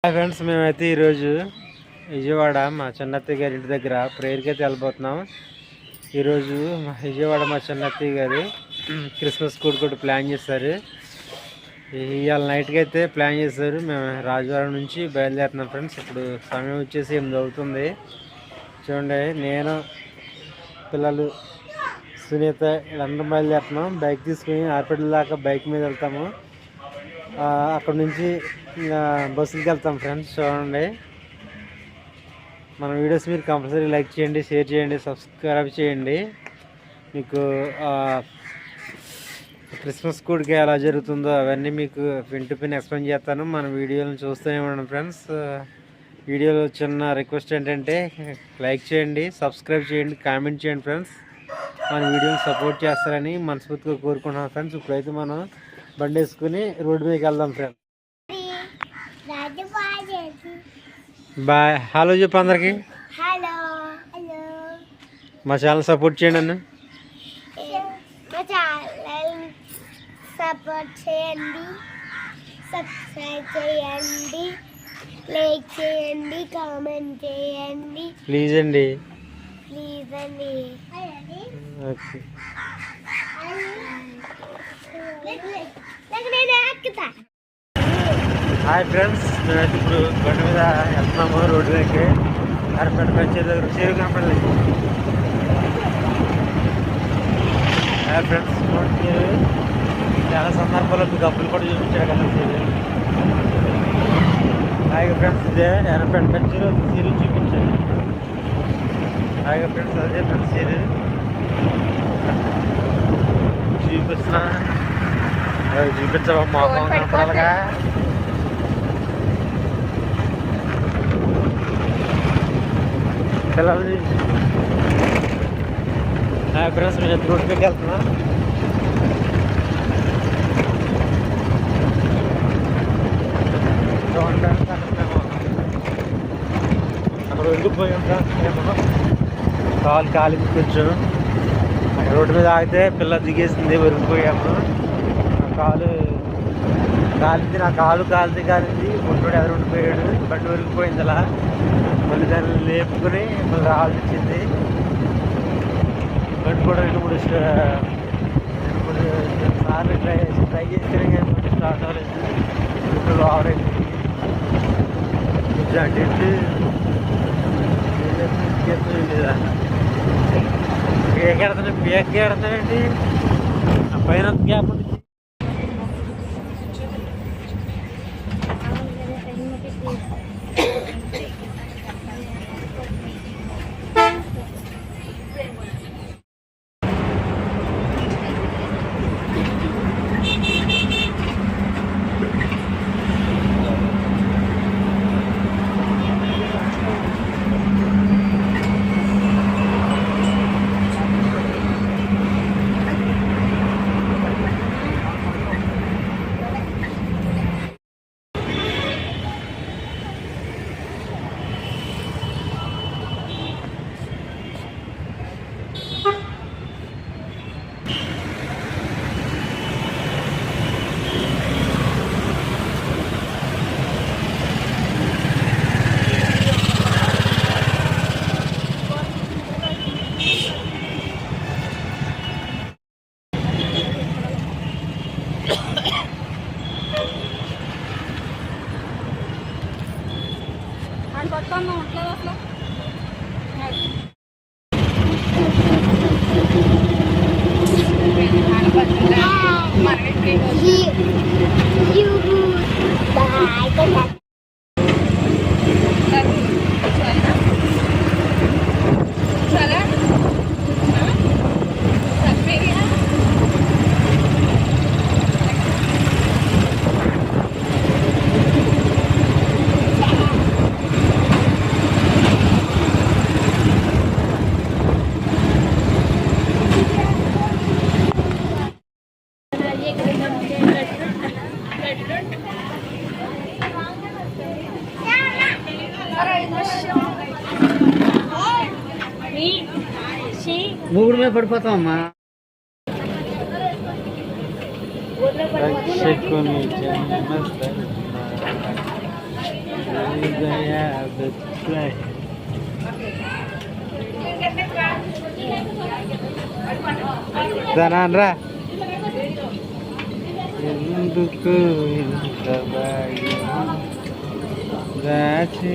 Hi friends, మేమైతే ఈరోజు విజయవాడ మా చిన్నత్తయ్య గారి ఇంటి దగ్గర ప్రేయర్కి అయితే వెళ్ళిపోతున్నాం. ఈరోజు విజయవాడ మా చిన్నత్తయ్య గారు క్రిస్మస్ కూడా ప్లాన్ చేశారు. ఇవాళ నైట్కి అయితే ప్లాన్ చేశారు. మేము రాజవారం నుంచి బయలుదేరుతున్నాం ఫ్రెండ్స్. ఇప్పుడు సమయం వచ్చేసి 8 అవుతుంది. చూడండి, నేను పిల్లలు సునీత వీళ్ళందరం బయలుదేరుతున్నాం. బైక్ తీసుకుని హాస్పిటల్ దాకా బైక్ మీద వెళ్తాము. అక్కడ నుంచి బస్సులకి వెళ్తాం ఫ్రెండ్స్. చూడండి, మన వీడియోస్ మీరు కంపల్సరీ లైక్ చేయండి, షేర్ చేయండి, సబ్స్క్రైబ్ చేయండి. మీకు క్రిస్మస్ కూడికి ఎలా జరుగుతుందో అవన్నీ మీకు పిన్ టు పిన్ ఎక్స్ప్లెయిన్ చేస్తాను. మన వీడియోలను చూస్తూనే ఉన్నాం ఫ్రెండ్స్. వీడియోలో చిన్న రిక్వెస్ట్ ఏంటంటే లైక్ చేయండి, సబ్స్క్రైబ్ చేయండి, కామెంట్ చేయండి ఫ్రెండ్స్. మన వీడియోని సపోర్ట్ చేస్తారని మనస్ఫూర్తిగా కోరుకుంటున్నాం ఫ్రెండ్స్. ఇప్పుడైతే మనం బండి వేసుకుని రోడ్డు మీదకి వెళ్దాం ఫ్రెండ్స్. బాయ్, హలో చెప్పు అందరికి. హలో హలో, మా ఛానల్ సపోర్ట్ చేయండి అన్న. మా ఛానల్ సపోర్ట్ చేయండి, సబ్స్క్రైబ్ చేయండి, లైక్ చేయండి, కామెంట్ చేయండి ప్లీజ్ అండి. ప్లీజ్ అండి. ఓకే, హాయ్ ఫ్రెండ్స్, మేమైతే ఇప్పుడు బండి మీద వెళ్తున్నాము. రోడ్డు దగ్గర అరపేట వచ్చే దగ్గర చేరు కనపడలేదు. హాయ్ ఫ్రెండ్స్, చాలా సందర్భాల్లో మీకు అప్పులు కూడా చూపించాడు కదా చేరు. హాయ్ ఫ్రెండ్స్, ఇదే ఎర్రపేట వచ్చారు చీరు చూపించాను. హాయ్ ఫ్రెండ్స్, అదే ఫ్రెండ్స్ చీరు చూపిస్తున్నా. చూపించవా మోహం కనపడాలిగా. పిల్లలు ఫ్రెండ్స్, మేము రోడ్డు మీదకి వెళ్తున్నా. అక్కడ వెళ్ళిపోయాం ఫ్రెండ్స్. మేము కాలు కొంచెం రోడ్డు మీద ఆగితే పిల్ల దిగేసింది, వరిగిపోయాము. కాలింది, నా కాలింది గుంటోడు ఎదురుండిపోయాడు. బండి వరిగిపోయింది. అలా మళ్ళీ దాన్ని లేపుకొని మళ్ళీ రావాల్సి వచ్చింది. బండి కూడా 2-3 సార్లు ట్రై చేస్తేనే కానీ స్టార్ట్ అవ్వలేదు. ఇప్పుడు ఆవరేజ్ అటు పేక్ ఎడతానండి. ఆ పైన గ్యాప్ ఉంది. మూడు మీద పడిపోతామమ్మా. गया बिस्कुट రా ఎందుకు ఇంత భయం దాచి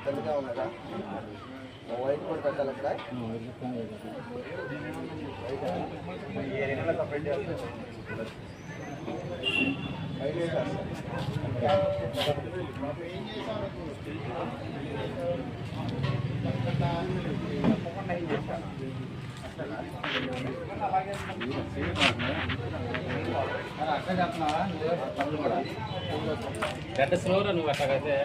తెలుగుగా ఉన్నదా వైట్ కూడా పెట్టాలి అక్కడ సపరేట్ గడ్డ స్లోరా నువ్వు అట్లాగైతే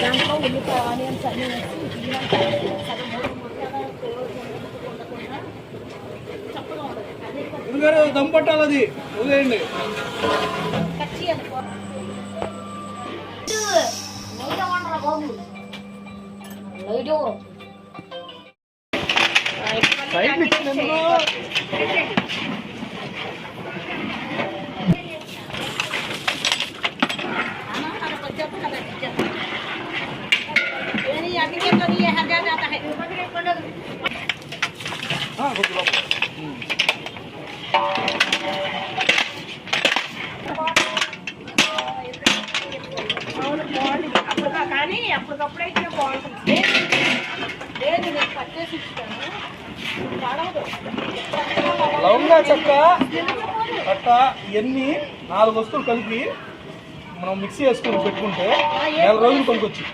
దాంట్లో ఉల్లిపాయ ఆనియన్స్ అన్నీ వేసి దమ్ పట్టాలి అది వదిలేయండి కానీ అప్పటికప్పుడైతే బాగుంటుంది లేదు నేను పట్టేసి ఇస్తాను లవంగా చెక్క కట్ట ఇవన్నీ 4 వస్తువులు కలిపి మనం మిక్సీ వేసుకొని పెట్టుకుంటే 4 రోజులు కొనుక్కొచ్చి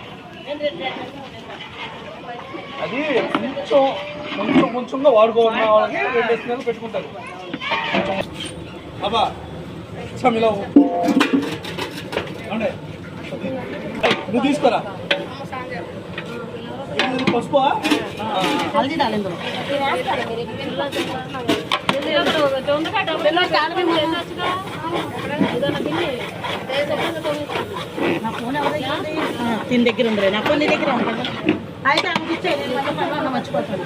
అది కొంచెంగా వాడుకోవాలన్న వాళ్ళకి 2 నెలలు పెట్టుకుంటారు అబ్బా చమిలా అంటే నువ్వు తీసుకోరా పసుపు హల్దీ डालेंगे దీని దగ్గర ఉండలే నా కొన్ని దగ్గర ఉంటాను అయితే ఆమెకి ఇచ్చేది మర్చిపోతాను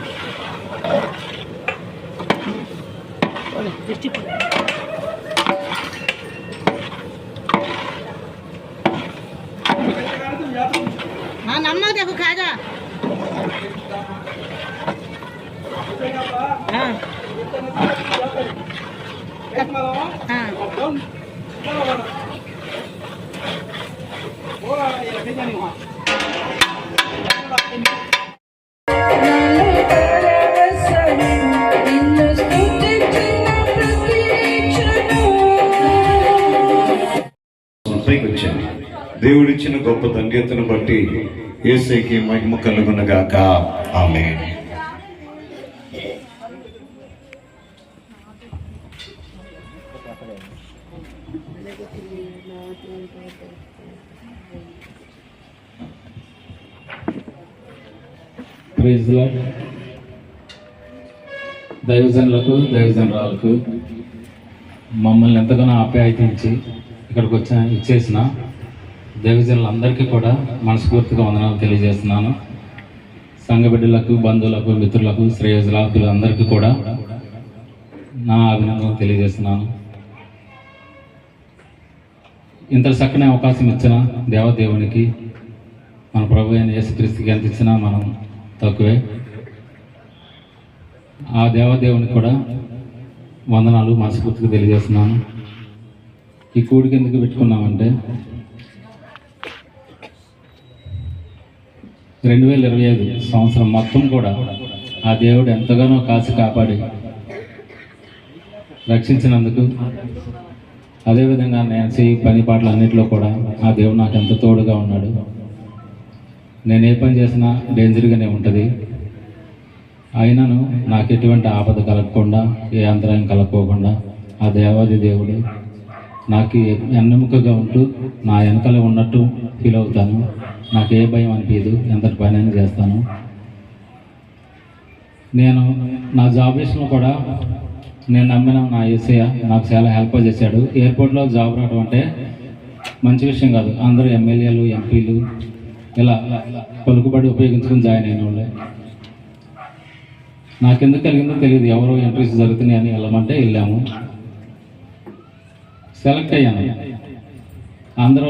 డిస్ట్రిక్ట్ हाँ नम्मा देखो खा जा हाँ దేవుడిచ్చిన గొప్ప ధన్యతను బట్టి యేసుకి మహిమ కలుగునగాక ఆమేన్. Praise the Lord. దైవజనులకు దైవజనరాలకు మమ్మల్ని ఎంతగానో ఆప్యాయతించి ఇక్కడికి ఇచ్చేసిన దైవజనులందరికీ కూడా మనస్ఫూర్తిగా వందనాలు తెలియజేస్తున్నాను. సంఘ బిడ్డలకు, బంధువులకు, మిత్రులకు, శ్రేయోజులకు అందరికీ కూడా నా అభినందనలు తెలియజేస్తున్నాను. ఇంత చక్కని అవకాశం ఇచ్చిన దేవదేవునికి, మన ప్రభు అయిన యేసుక్రీస్తుకి ఎంత ఇచ్చినా మనం తక్కువే. ఆ దేవదేవునికి కూడా వందనాలు మనస్ఫూర్తిగా తెలియజేస్తున్నాను. ఈ కూడికి ఎందుకు పెట్టుకున్నామంటే 2025 సంవత్సరం మొత్తం కూడా ఆ దేవుడు ఎంతగానో కాచి కాపాడి రక్షించినందుకు, అదేవిధంగా నేను చేయి పని పాటలు అన్నింటిలో కూడా ఆ దేవుడు నాకు ఎంత తోడుగా ఉన్నాడు. నేను ఏ పని చేసినా డేంజర్గానే ఉంటుంది. అయినను నాకు ఎటువంటి ఆపద కలగకుండా, ఏ అంతరాయం కలగకోకుండా ఆ దేవాది దేవుడు నాకు వెన్నెముకగా ఉంటూ నా వెనకాల ఉన్నట్టు ఫీల్ అవుతాను. నాకు ఏ భయం అనిపించదు, ఎంతటి పని అయినా చేస్తాను. నేను నా జాబ్ విషయంలో కూడా నేను నమ్మిన నా యేసయ్య నాకు చాలా హెల్ప్ చేశాడు. ఎయిర్పోర్ట్లో జాబ్ రావడం అంటే మంచి విషయం కాదు. అందరూ ఎమ్మెల్యేలు, ఎంపీలు ఇలా పలుకుబడి ఉపయోగించుకుని జాయిన్ అయిన వాళ్ళే. నాకెందుకు కలిగిందో తెలియదు. ఎవరో ఎంట్రీస్ జరుగుతున్నాయని వెళ్ళమంటే వెళ్ళాము. సెలెక్ట్ అయ్యాను. అందరూ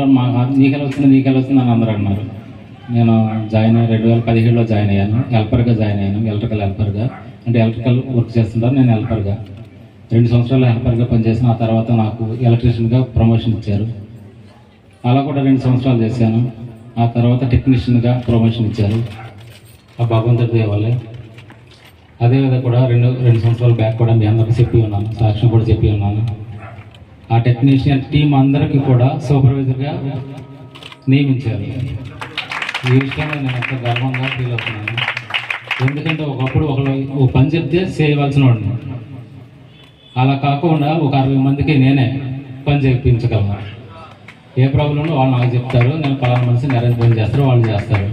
నీకెలా వస్తుంది అని అందరూ అన్నారు. నేను జాయిన్ 2017లో జాయిన్ అయ్యాను. హెల్పర్గా జాయిన్ అయ్యాను. ఎలక్ట్రికల్ హెల్పర్గా, అంటే ఎలక్ట్రికల్ వర్క్ చేస్తుంటారు. నేను హెల్పర్గా 2 సంవత్సరాలు హెల్పర్గా పనిచేసిన. ఆ తర్వాత నాకు ఎలక్ట్రీషియన్గా ప్రమోషన్ ఇచ్చారు. అలా కూడా 2 సంవత్సరాలు చేశాను. ఆ తర్వాత టెక్నీషియన్గా ప్రమోషన్ ఇచ్చారు. ఆ భగవంతుడి దయ వల్లే. అదేవిధంగా కూడా 2 సంవత్సరాల బ్యాక్ కూడా మీ అందరికీ చెప్పి ఉన్నాను, సాక్ష్యం కూడా చెప్పి ఉన్నాను. ఆ టెక్నీషియన్ టీం అందరికీ కూడా సూపర్వైజర్గా నియమించారు. ఈ విషయంలో నేను ఎంత గర్వంగా ఫీల్ అవుతున్నాను. ఎందుకంటే ఒకప్పుడు ఒక పని చెప్తే చేయవలసిన వాడిని. అలా కాకుండా ఒక 60 మందికి నేనే పని చేయించగలను. ఏ ప్రాబ్లంలో వాళ్ళు నాకు చెప్తారు, నేను పలానా మనిషిని అరేంజ్ పని చేస్తారు, వాళ్ళు చేస్తారు.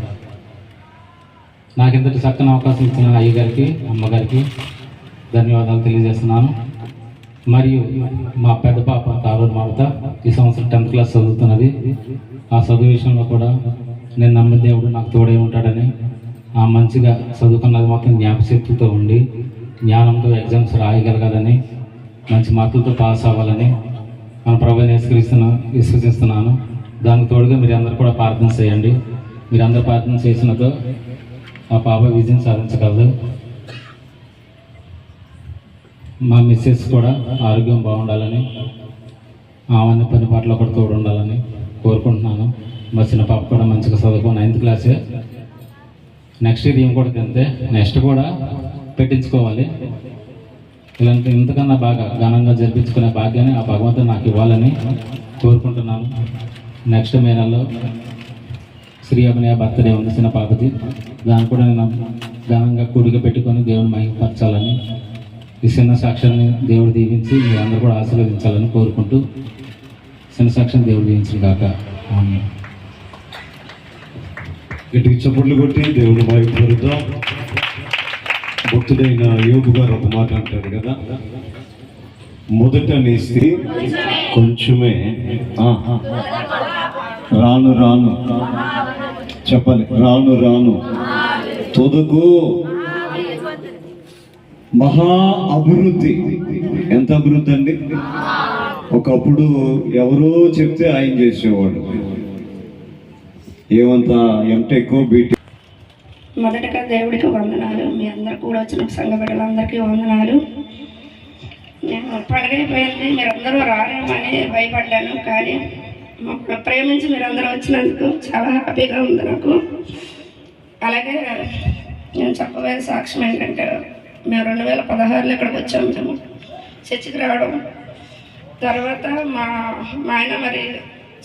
నాకు ఇంతటి చక్కని అవకాశం ఇచ్చిన అయ్యగారికి, అమ్మగారికి ధన్యవాదాలు తెలియజేస్తున్నాను. మరియు మా పెద్ద పాప తారూరు మమత ఈ సంవత్సరం 10th క్లాస్ చదువుతున్నది. ఆ చదువు విషయంలో కూడా నేను నమ్మిన దేవుడు నాకు తోడే ఉంటాడని, ఆ మంచిగా చదువుకున్నది మాత్రం జ్ఞాపశక్తితో ఉండి జ్ఞానంతో ఎగ్జామ్స్ రాయగలగాలని, మంచి మార్కులతో పాస్ అవ్వాలని మన ప్రభువుని విశ్వసిస్తున్నాను. దానికి తోడుగా మీరు అందరూ కూడా ప్రార్థన చేయండి. మీరందరూ ప్రార్థన చేసినతో ఆ పాప విజయం సాధించగలదు. మా మిస్సెస్ కూడా ఆరోగ్యం బాగుండాలని, ఆమె పని పాటలో కూడా తోడు ఉండాలని కోరుకుంటున్నాను. మా చిన్న పాప కూడా మంచిగా చదువుకో 9th క్లాసే. నెక్స్ట్ ఇయర్ కూడా తింటే నెక్స్ట్ కూడా పెట్టించుకోవాలి. ఇలాంటి ఇంతకన్నా బాగా ఘనంగా జరిపించుకునే భాగ్యాన్ని ఆ భగవంతుడు నాకు ఇవ్వాలని కోరుకుంటున్నాను. నెక్స్ట్ మే నెలలో శ్రీ అభినయ బర్త్డే ఉంది చిన్న పాపది. దాన్ని కూడా నేను ఘనంగా కూడిక పెట్టుకొని దేవుని మహిమపరచాలని, ఈ చిన్న సాక్ష్యాన్ని దేవుడు దీవించి మీరు అందరూ కూడా ఆశీర్వదించాలని కోరుకుంటూ చిన్న సాక్ష్యం దేవుడు దీవించిన కాక. గట్టికి చప్పట్లు కొట్టి దేవుడు మహిమపరుద్దాం. భక్తుడైన యోగు గారు ఒక మాట అంటారు కదా, మొదట నీ స్త్రీ కొంచెమే, రాను రాను చెప్పాలి, రాను రాను తొదకు మహా అభివృద్ధి. ఎంత అభివృద్ధి అండి! ఒకప్పుడు ఎవరో చెప్తే ఆయన చేసేవాడు. ఏమంతా ఎంటెక్ బీటెక్. మొదటగా దేవుడికి వందనాలు. మీ అందరు కూడా వచ్చిన సంఘ బిడ్డలందరికీ వందనాలు. నేను పండుగ అయిపోయింది, మీరందరూ రారేమని భయపడ్డాను. కానీ ప్రేమించి మీరందరూ వచ్చినందుకు చాలా హ్యాపీగా ఉంది నాకు. అలాగే నేను చెప్పబోయే సాక్ష్యం ఏంటంటే, మేము 2016లో ఇక్కడికి వచ్చాము. మేము చర్చికి రావడం తర్వాత మా ఆయన మరి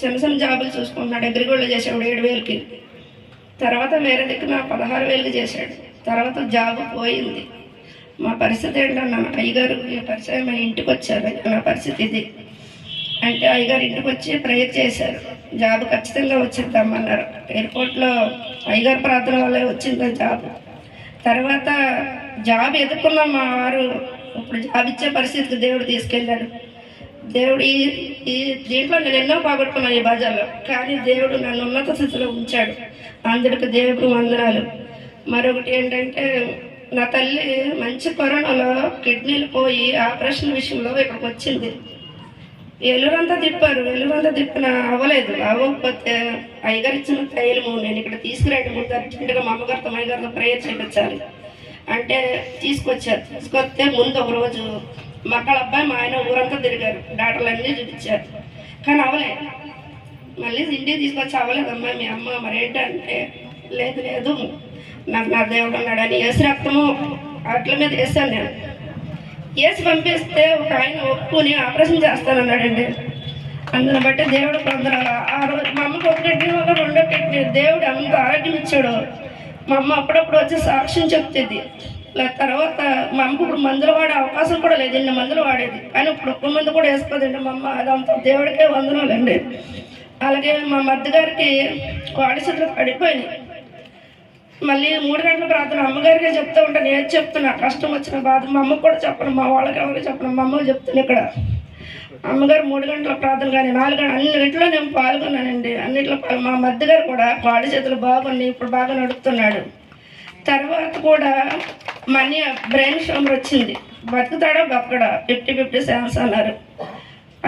చిన్న చిన్న జాబులు చూసుకుంటున్నాడు. అగ్రిగోల్డ్ చేసాడు 7,000కి. తర్వాత వేరే దిక్కున 16,000కి చేశాడు. తర్వాత జాబ్ పోయింది. మా పరిస్థితి ఏంటన్నాను, అయ్యగారు పరిచయం ఇంటికి వచ్చారు. నా పరిస్థితి ఇది అంటే, అయ్యగారు ఇంటికి వచ్చి ప్రేయర్ చేశారు. జాబ్ ఖచ్చితంగా వచ్చిద్దామన్నారు. ఎయిర్పోర్ట్లో అయ్యగారు ప్రార్థన వల్లే వచ్చింది జాబ్. తర్వాత జాబ్ ఎదుర్కొన్న మా వారు ఇప్పుడు జాబ్ ఇచ్చే పరిస్థితికి దేవుడు తీసుకెళ్ళాడు. దేవుడు ఈ దీంట్లో నేను ఎన్నో పోగొట్టుకున్నాను ఈ బజార్లో, కానీ దేవుడు నన్ను ఉన్నత స్థితిలో ఉంచాడు. అందుకు దేవుడు వందనాలు. మరొకటి ఏంటంటే, నా తల్లి మంచి కరోనాలో కిడ్నీలు పోయి ఆపరేషన్ విషయంలో ఇక్కడికి వచ్చింది. ఎలురంతా తిప్పిన అవ్వలేదు. అవ్వకపోతే అయ్యగారు ఇచ్చిన తైలము నేను ఇక్కడ తీసుకురండి, ముందు అర్జెంటుగా మా అమ్మగారితో అయ్యగారితో ప్రేయర్ చేయించాలి అంటే తీసుకొస్తే ముందు ఒక రోజు మక్కల అబ్బాయి మా ఆయన ఊరంతా తిరిగారు, డాక్టర్లు అన్నీ చూపించారు, కానీ అవ్వలేదు. మళ్ళీ ఇంటికి తీసుకొచ్చి అవ్వలేదమ్మా మీ అమ్మ మరేంటంటే, లేదు నాకు నా దేవుడు ఉన్నాడని ఏసు రక్తము అట్ల మీద వేసాను నేను. వేసి పంపిస్తే ఒక ఆయన ఒప్పుకొని ఆపరేషన్ చేస్తానన్నాడండి. అందుని బట్టి దేవుడు పొందరాల. ఆ రోజు మా అమ్మకు ఒక కిడ్నీ వల్ల 2వ కిడ్నీ దేవుడు అంత ఆరోగ్యం ఇచ్చాడు. మా అమ్మ అప్పుడప్పుడు వచ్చి సాక్ష్యం చెప్తుంది. తర్వాత మా అమ్మకు ఇప్పుడు మందులు వాడే అవకాశం కూడా లేదు, ఇన్ని మందులు వాడేది, కానీ ఇప్పుడు ఒక్క మందు కూడా వేసుకోదండి మా అమ్మ. అదంతా దేవుడికే వందనాలండి. అలాగే మా మధ్య గారికి కాడి చెట్లు పడిపోయినాయి. మళ్ళీ 3 గంటల ప్రార్థన అమ్మగారికే చెప్తూ ఉంటాను. నేను చెప్తున్నా కష్టం వచ్చిన బాధ మా అమ్మకు కూడా చెప్పను, మా వాళ్ళకి ఎవరికి చెప్పను, మా అమ్మకి చెప్తాను. ఇక్కడ అమ్మగారు 3 గంటల ప్రార్థన కానీ 4 గంటల అన్నింటిలో నేను పాల్గొన్నానండి. అన్నింటిలో మా మధ్య గారు కూడా కాడి చేతులు బాగున్నాయి, ఇప్పుడు బాగా నడుపుతున్నాడు. తర్వాత కూడా మనీ బ్రెయిన్ ట్యూమర్ వచ్చింది. బతుకుతాడా బతకడా 50-50 ఛాన్స్ అన్నారు.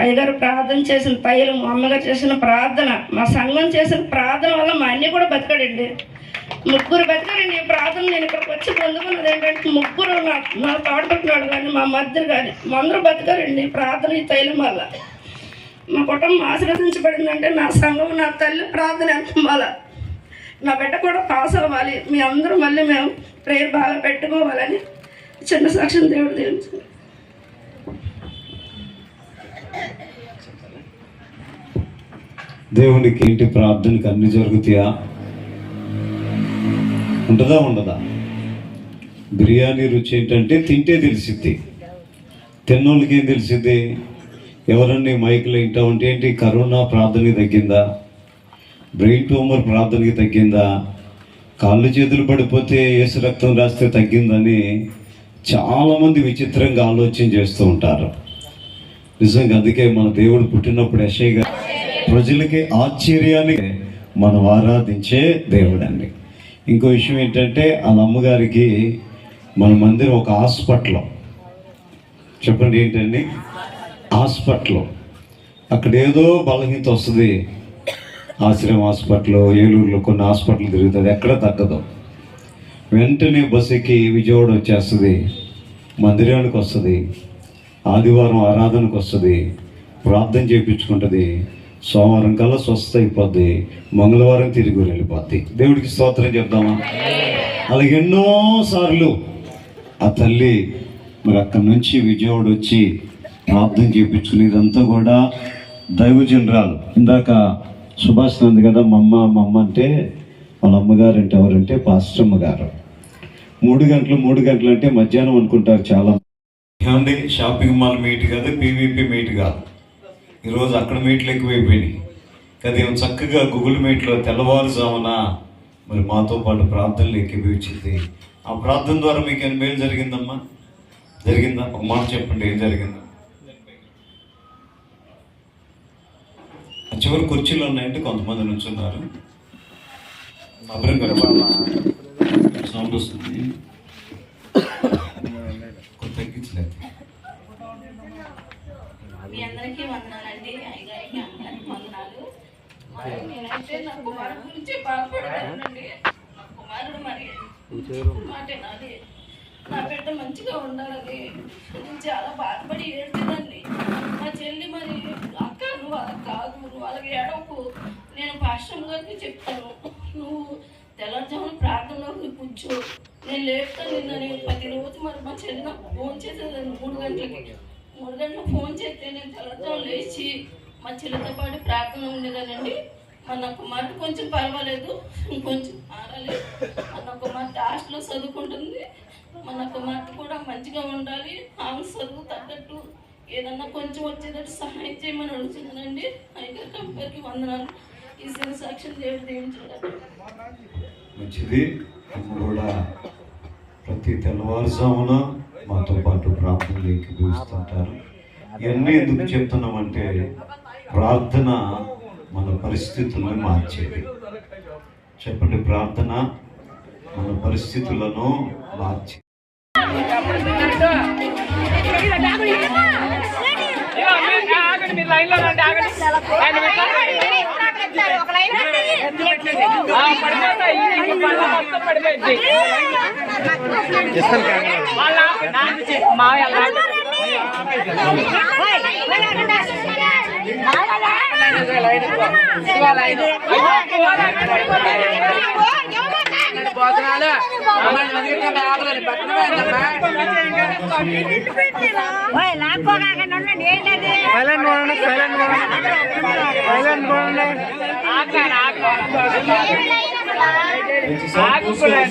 అయ్యగారు ప్రార్థన చేసిన తైలం, అమ్మగారు చేసిన ప్రార్థన, మా సంఘం చేసిన ప్రార్థన వల్ల మా అన్నీ కూడా బతకాడండి. 3 బతకారండి. ఈ ప్రార్థన నేను ఇక్కడికి వచ్చి పొందుకున్నది ఏంటంటే 3 నా తోడుకుంటున్నాడు కానీ మా మధ్యలో కానీ మా అందరూ బతకారండి ప్రార్థన ఈ తైలం వల్ల. మా కుటుంబం ఆశీర్వదించబడిందంటే నా సంఘం, నా తల్లి ప్రార్థన ఎంతమాల, నా బిడ్డ కూడా పాస్ అవ్వాలి, మీ అందరూ మళ్ళీ మేము ప్రేయర్ బాగా పెట్టుకోవాలని చిన్న సాక్ష్యం దేవుడు దీవించండి. దేవునికి ఏంటి ప్రార్థనకి అన్ని జరుగుతాయా? ఉంటుందా ఉండదా? బిర్యానీ రుచి ఏంటంటే తింటే తెలిసిద్ది, తిన్నోళ్ళకి ఏం తెలిసిద్ది? ఎవరన్నీ మైకులు వింటా ఉంటే ఏంటి కరోనా ప్రార్థనకి తగ్గిందా, బ్రెయిన్ ట్యూమర్ ప్రార్థనకి తగ్గిందా, కాళ్ళు చేతులు పడిపోతే యేసు రక్తం రాస్తే తగ్గిందని చాలామంది విచిత్రంగా ఆలోచన చేస్తూ ఉంటారు. నిజంగా అందుకే మన దేవుడు పుట్టినప్పుడు యెషయా ప్రజలకి ఆశ్చర్యాన్ని మనం ఆరాధించే దేవుడు అండి. ఇంకో విషయం ఏంటంటే వాళ్ళ అమ్మగారికి మన మందిరం ఒక హాస్పిటల్. చెప్పండి ఏంటండి? హాస్పిటల్. అక్కడ ఏదో బలహీనత వస్తుంది. ఆశ్రయం హాస్పిటల్, ఏలూరులో కొన్ని హాస్పిటల్ తిరుగుతుంది, ఎక్కడ తగ్గదు. వెంటనే బస్సు ఎక్కి విజయవాడ వచ్చేస్తుంది, మందిరానికి వస్తుంది, ఆదివారం ఆరాధనకు వస్తుంది, ప్రార్థన చేయించుకుంటుంది, సోమవారం కల్లా స్వస్థ అయిపోద్ది, మంగళవారం తిరిగి వెళ్ళిపోద్ది. దేవుడికి స్తోత్రం చెప్దామా? అలాగే ఎన్నోసార్లు ఆ తల్లి మరి అక్కడి నుంచి విజయవాడ వచ్చి ప్రార్థన చేయించుకుని ఇదంతా కూడా దైవజనరాలు. ఇందాక సుభాష్ ఉంది కదా, మమ్మ అంటే వాళ్ళ అమ్మగారు అంటే ఎవరంటే పాస్టమ్మ గారు. 3 గంటలు అంటే మధ్యాహ్నం అనుకుంటారు చాలా. ఏమండి, షాపింగ్ మాల్ మీట్ కాదు, పీవీపీ మీట్ కాదు. ఈరోజు అక్కడ మీట్లు ఎక్కువైపోయినాయి కదా. ఏమో చక్కగా గూగుల్ మీట్లో తెల్లవారుజామున మరి మాతో పాటు ప్రార్థనలు ఎక్కిపించింది. ఆ ప్రార్థన ద్వారా మీకు ఏం మేలు జరిగిందమ్మా? జరిగిందా? ఒక మాట చెప్పండి, ఏం జరిగిందా? చివరి కుర్చీలు ఉన్నాయంటే కొంతమంది నుంచున్నారు. సౌండ్ వస్తుంది, తగ్గించలేదు. మీ అందరికీ వందనాలండి, అయ్యగారికి అందరికీ వందనాలు. నేనైతే నా కుమారుడు గురించి బాధపడతానండి. నా కుమారుడు మరి మాటేనాది, నా బిడ్డ మంచిగా ఉండాలని నేను చాలా బాధపడి ఏడ్చేదాన్ని. మా చెల్లి మరి అక్క నువ్వు అలా కాదు, నువ్వు అలాగే ఏడవకు, నేను పాస్టర్ గారికి చెప్తాను, నువ్వు తెల్లవారుజామున ప్రార్థనలోకి కూర్చో, నేను లేపుతాను నిన్నని ప్రతిరోజు మరి మా చెల్లి నాకు ఫోన్ చేసేదాన్ని 3 గంటలకి. 3 గంటలకు ఫోన్ చేస్తే నేను తెల్లవారుజామున లేచి మా చెల్లితో పాటు ప్రార్థన ఉండేదానండి. మన కుమార్తె కొంచెం పర్వాలేదు, ఇంకొంచెం మారాలి. మన కుమార్తె హాస్టల్లో చదువుకుంటుంది. మన కుమార్తె కూడా మంచిగా ఉండాలి, ఆమె చదువు తగ్గట్టు ఏదన్నా కొంచెం వచ్చేటట్టు సహాయం చేయమని అడుగుతుందండి. అయితే కంపెనీకి వందనాలు. ఈ చిన్న సాక్ష్యం దేవుడు దీవించాడు. మంచిది. కూడా ప్రతి తెల్లవారుజామున మాతో పాటు ప్రార్థనలు ఏకీభవిస్తుంటారు. ఇవన్నీ ఎందుకు చెప్తున్నామంటే ప్రార్థన మన పరిస్థితులను మార్చేది. చెప్పండి, ప్రార్థన మన పరిస్థితులను మార్చి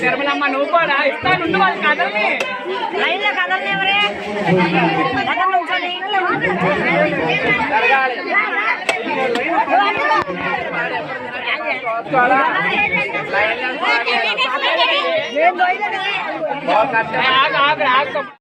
నిర్మలమ్మ నువ్వు కూడా ఇస్తాను వాళ్ళు కదలని లైన్ లో కదలని ఎవరే